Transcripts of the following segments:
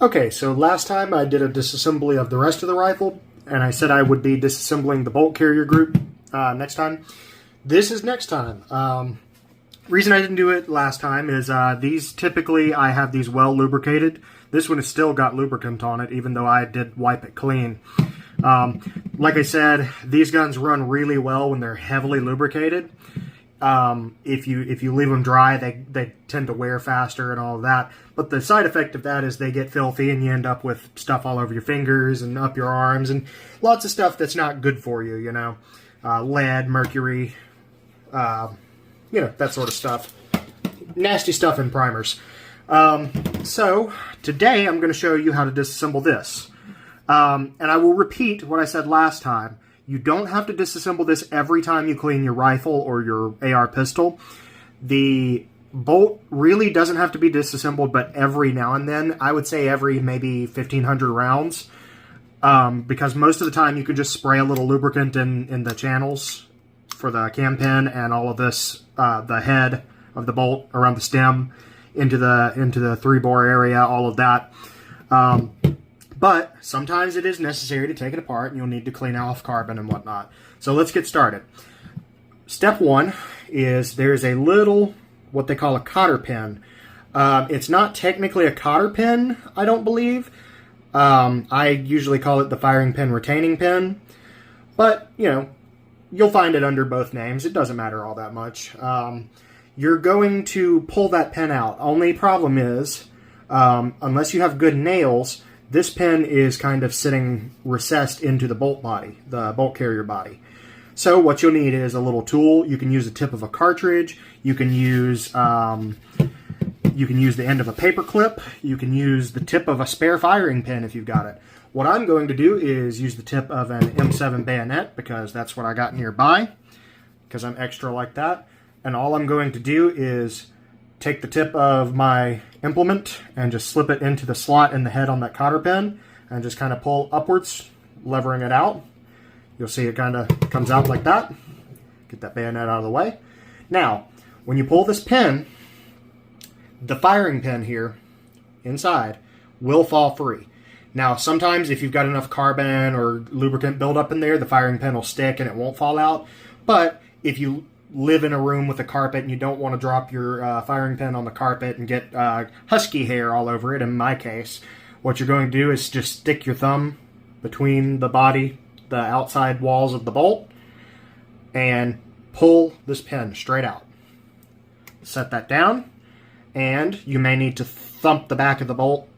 Okay, so last time I did a disassembly of the rest of the rifle, and I said I would be disassembling the Bolt Carrier Group next time. This is next time. Reason I didn't do it last time is these typically I have these well lubricated. This one has still got lubricant on it, even though I did wipe it clean. Like I said, these guns run really well when they're heavily lubricated. If you leave them dry, they tend to wear faster and all of that. But the side effect of that is they get filthy and you end up with stuff all over your fingers and up your arms and lots of stuff that's not good for you, you know. Lead, mercury, you know, that sort of stuff. Nasty stuff in primers. So today I'm going to show you how to disassemble this. And I will repeat what I said last time. You don't have to disassemble this every time you clean your rifle or your AR pistol. The bolt really doesn't have to be disassembled, but every now and then, I would say every maybe 1,500 rounds, because most of the time you can just spray a little lubricant in the channels for the cam pin and all of this, the head of the bolt around the stem, into the 3-bore area, all of that. But sometimes it is necessary to take it apart, and you'll need to clean off carbon and whatnot. So let's get started. Step one is there's a little, what they call a cotter pin. It's not technically a cotter pin, I don't believe. I usually call it the firing pin retaining pin. But, you know, you'll find it under both names. It doesn't matter all that much. You're going to pull that pin out. Only problem is, unless you have good nails, this pin is kind of sitting recessed into the bolt body, the bolt carrier body. So what you'll need is a little tool. You can use the tip of a cartridge. You can use the end of a paper clip. You can use the tip of a spare firing pin if you've got it. What I'm going to do is use the tip of an M7 bayonet because that's what I got nearby, because I'm extra like that. And all I'm going to do is take the tip of my implement and just slip it into the slot in the head on that cotter pin and just kind of pull upwards, levering it out. You'll see it kind of comes out like that. Get that bayonet out of the way. Now, when you pull this pin, the firing pin here inside will fall free. Now, sometimes if you've got enough carbon or lubricant buildup in there, the firing pin will stick and it won't fall out. But if you live in a room with a carpet and you don't want to drop your firing pin on the carpet and get husky hair all over it, in my case, what you're going to do is just stick your thumb between the body, the outside walls of the bolt, and pull this pin straight out. Set that down, and you may need to thump the back of the bolt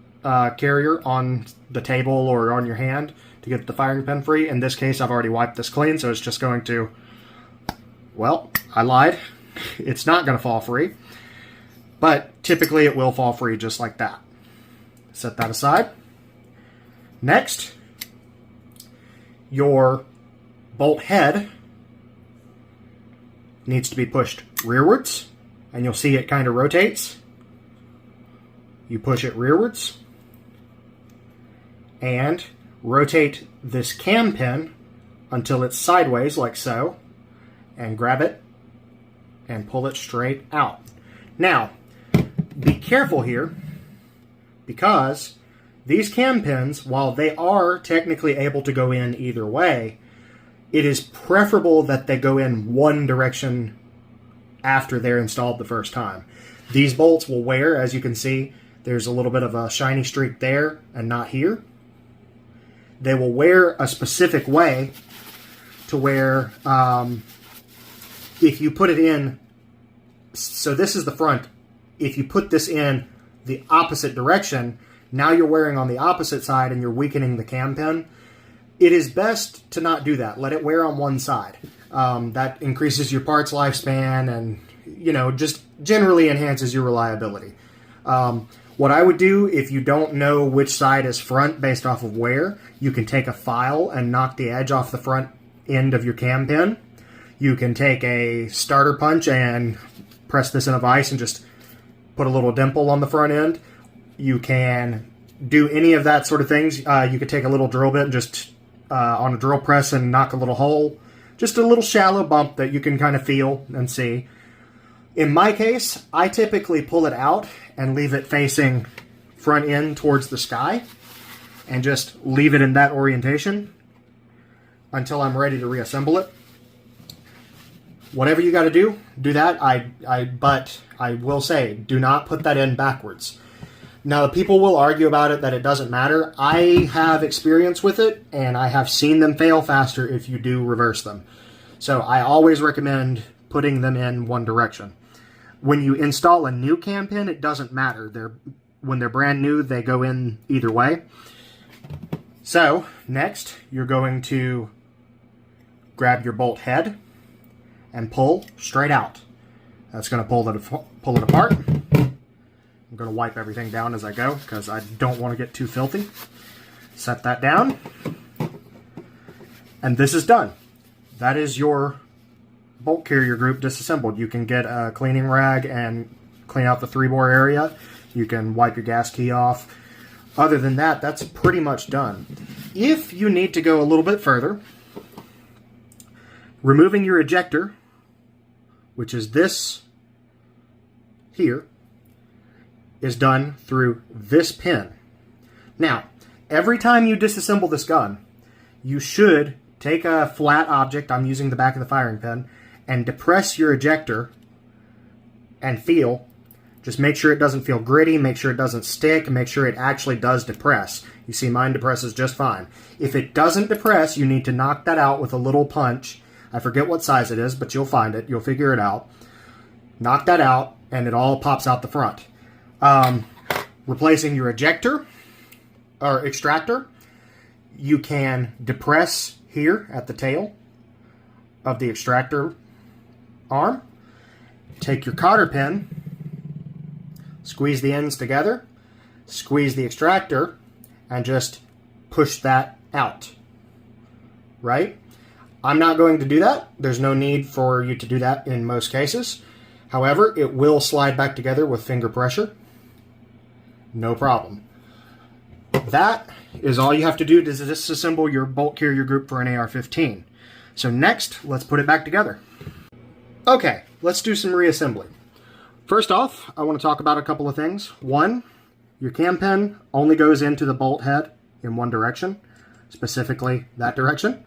carrier on the table or on your hand to get the firing pin free. In this case, I've already wiped this clean, so it's just going to, well, I lied. It's not going to fall free, but typically it will fall free just like that. Set that aside. Next, your bolt head needs to be pushed rearwards, and you'll see it kind of rotates. You push it rearwards and rotate this cam pin until it's sideways like so, and grab it and pull it straight out. Now, be careful here, because these cam pins, while they are technically able to go in either way, it is preferable that they go in one direction after they're installed the first time. These bolts will wear, as you can see, there's a little bit of a shiny streak there and not here. They will wear a specific way to where if you put it in, so this is the front, if you put this in the opposite direction, now you're wearing on the opposite side and you're weakening the cam pin. It is best to not do that. Let it wear on one side. That increases your parts lifespan and, you know, just generally enhances your reliability. What I would do, if you don't know which side is front based off of wear, you can take a file and knock the edge off the front end of your cam pin. You can take a starter punch and press this in a vise and just put a little dimple on the front end. You can do any of that sort of things. You could take a little drill bit and just on a drill press and knock a little hole. Just a little shallow bump that you can kind of feel and see. In my case, I typically pull it out and leave it facing front end towards the sky and just leave it in that orientation until I'm ready to reassemble it. Whatever you got to do that. But I will say, do not put that in backwards. Now, people will argue about it that it doesn't matter. I have experience with it, and I have seen them fail faster if you do reverse them. So I always recommend putting them in one direction. When you install a new cam pin, it doesn't matter. When they're brand new, they go in either way. So next, you're going to grab your bolt head and pull straight out. That's going to pull it apart. I'm going to wipe everything down as I go because I don't want to get too filthy. Set that down. And this is done. That is your bolt carrier group disassembled. You can get a cleaning rag and clean out the 3-bore area. You can wipe your gas key off. Other than that, that's pretty much done. If you need to go a little bit further, removing your ejector, which is this here, is done through this pin. Now, every time you disassemble this gun, you should take a flat object, I'm using the back of the firing pin, and depress your ejector and feel. Just make sure it doesn't feel gritty, make sure it doesn't stick, make sure it actually does depress. You see mine depresses just fine. If it doesn't depress, you need to knock that out with a little punch. I forget what size it is, but you'll find it, you'll figure it out. Knock that out, and it all pops out the front. Replacing your ejector or extractor, you can depress here at the tail of the extractor arm. Take your cotter pin, squeeze the ends together, squeeze the extractor, and just push that out. Right? I'm not going to do that. There's no need for you to do that in most cases. However, it will slide back together with finger pressure. No problem. That is all you have to do to disassemble your bolt carrier group for an AR-15. So next, let's put it back together. Okay, let's do some reassembly. First off, I want to talk about a couple of things. One, your cam pin only goes into the bolt head in one direction, specifically that direction.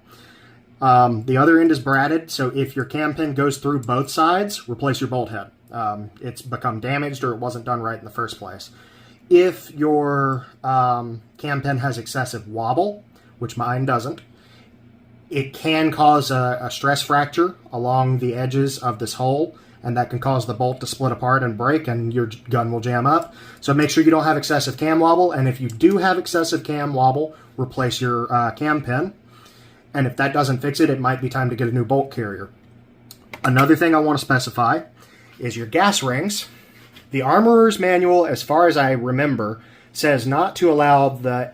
The other end is bradded, so if your cam pin goes through both sides, replace your bolt head. It's become damaged or it wasn't done right in the first place. If your cam pin has excessive wobble, which mine doesn't, it can cause a stress fracture along the edges of this hole, and that can cause the bolt to split apart and break, and your gun will jam up. So make sure you don't have excessive cam wobble, and if you do have excessive cam wobble, replace your cam pin. And if that doesn't fix it, it might be time to get a new bolt carrier. Another thing I want to specify is your gas rings. The Armorer's Manual, as far as I remember, says not to allow the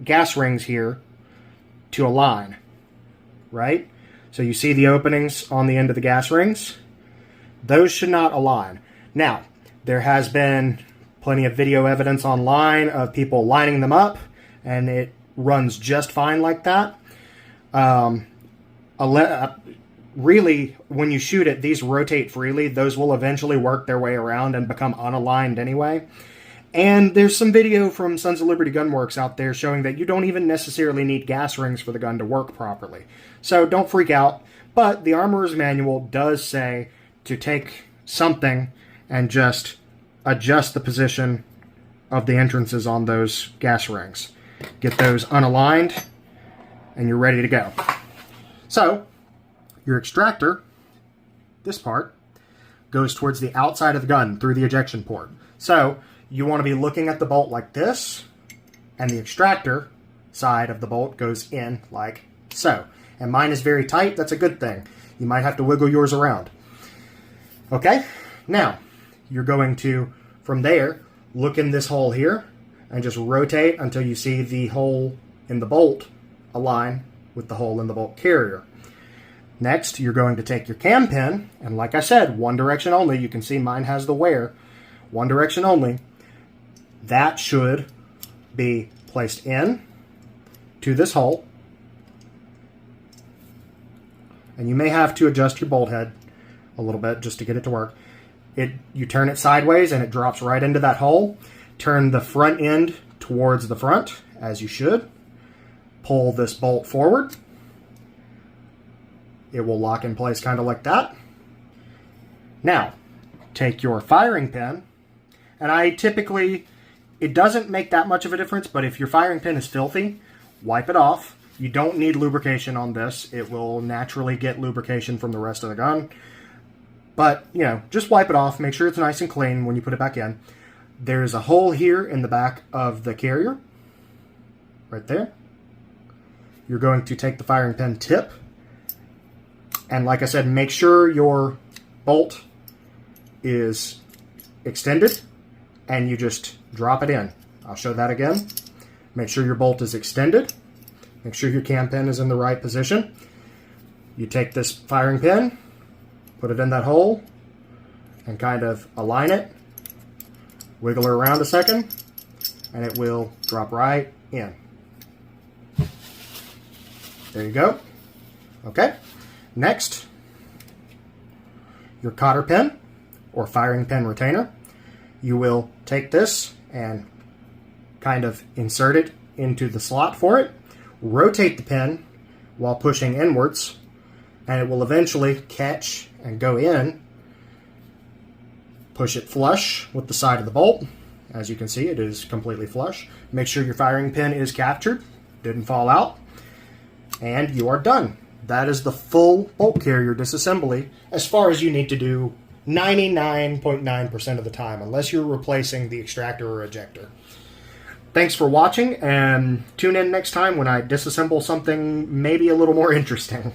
gas rings here to align, right? So you see the openings on the end of the gas rings? Those should not align. Now, there has been plenty of video evidence online of people lining them up, and it runs just fine like that. Really, when you shoot it, these rotate freely. Those will eventually work their way around and become unaligned anyway. And there's some video from Sons of Liberty Gunworks out there showing that you don't even necessarily need gas rings for the gun to work properly. So don't freak out. But the Armorer's Manual does say to take something and just adjust the position of the entrances on those gas rings. Get those unaligned, and you're ready to go. So, your extractor, this part, goes towards the outside of the gun through the ejection port. So, you want to be looking at the bolt like this, and the extractor side of the bolt goes in like so. And mine is very tight, that's a good thing. You might have to wiggle yours around. Okay, now, you're going to, from there, look in this hole here, and just rotate until you see the hole in the bolt align with the hole in the bolt carrier. Next, you're going to take your cam pin, and like I said, one direction only. You can see mine has the wear. One direction only. That should be placed in to this hole. And you may have to adjust your bolt head a little bit just to get it to work. You turn it sideways and it drops right into that hole. Turn the front end towards the front, as you should. Pull this bolt forward. It will lock in place kind of like that. Now, take your firing pin, and I typically, it doesn't make that much of a difference, but if your firing pin is filthy, wipe it off. You don't need lubrication on this. It will naturally get lubrication from the rest of the gun. But, you know, just wipe it off. Make sure it's nice and clean when you put it back in. There's a hole here in the back of the carrier, right there. You're going to take the firing pin tip, and like I said, make sure your bolt is extended, and you just drop it in. I'll show that again. Make sure your bolt is extended. Make sure your cam pin is in the right position. You take this firing pin, put it in that hole, and kind of align it. Wiggle her around a second, and it will drop right in. There you go. Okay. Next, your cotter pin or firing pin retainer. You will take this and kind of insert it into the slot for it. Rotate the pin while pushing inwards, and it will eventually catch and go in. Push it flush with the side of the bolt. As you can see, it is completely flush. Make sure your firing pin is captured, didn't fall out, and you are done. That is the full bolt carrier disassembly as far as you need to do 99.9% of the time, unless you're replacing the extractor or ejector. Thanks for watching, and tune in next time when I disassemble something maybe a little more interesting.